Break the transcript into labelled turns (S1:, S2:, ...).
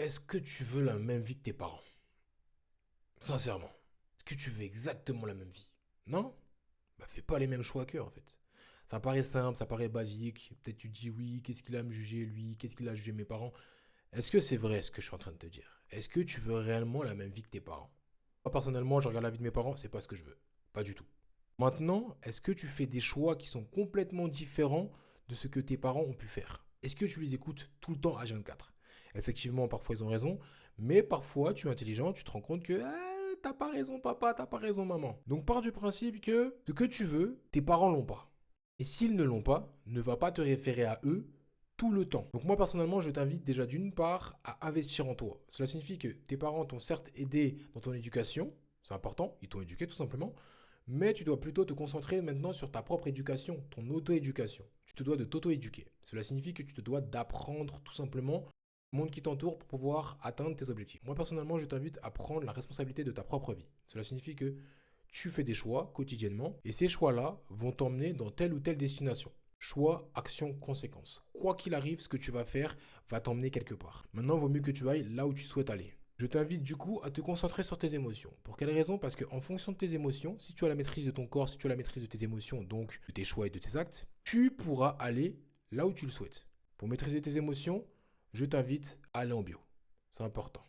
S1: est-ce que tu veux la même vie que tes parents? Sincèrement, est-ce que tu veux exactement la même vie? Non? Bah fais pas les mêmes choix qu'eux en fait. Ça paraît simple, ça paraît basique. Peut-être tu te dis oui, qu'est-ce qu'il a à me juger lui? Qu'est-ce qu'il a à juger mes parents? Est-ce que c'est vrai ce que je suis en train de te dire? Est-ce que tu veux réellement la même vie que tes parents? Moi personnellement, je regarde la vie de mes parents, c'est pas ce que je veux. Pas du tout. Maintenant, est-ce que tu fais des choix qui sont complètement différents de ce que tes parents ont pu faire? Est-ce que tu les écoutes tout le temps à 24? Effectivement, parfois ils ont raison, mais parfois tu es intelligent, tu te rends compte que t'as pas raison papa, t'as pas raison maman. Donc pars du principe que ce que tu veux, tes parents l'ont pas. Et s'ils ne l'ont pas, ne va pas te référer à eux tout le temps. Donc moi personnellement, je t'invite déjà d'une part à investir en toi. Cela signifie que tes parents t'ont certes aidé dans ton éducation, c'est important, ils t'ont éduqué tout simplement, mais tu dois plutôt te concentrer maintenant sur ta propre éducation, ton auto-éducation. Tu te dois de t'auto-éduquer. Cela signifie que tu te dois d'apprendre tout simplement le monde qui t'entoure pour pouvoir atteindre tes objectifs. Moi personnellement, je t'invite à prendre la responsabilité de ta propre vie. Cela signifie que tu fais des choix quotidiennement et ces choix-là vont t'emmener dans telle ou telle destination. Choix, action, conséquence. Quoi qu'il arrive, ce que tu vas faire va t'emmener quelque part. Maintenant, il vaut mieux que tu ailles là où tu souhaites aller. Je t'invite du coup à te concentrer sur tes émotions. Pour quelle raison? Parce qu'en fonction de tes émotions, si tu as la maîtrise de ton corps, si tu as la maîtrise de tes émotions, donc de tes choix et de tes actes, tu pourras aller là où tu le souhaites. Pour maîtriser tes émotions, je t'invite à aller en bio. C'est important.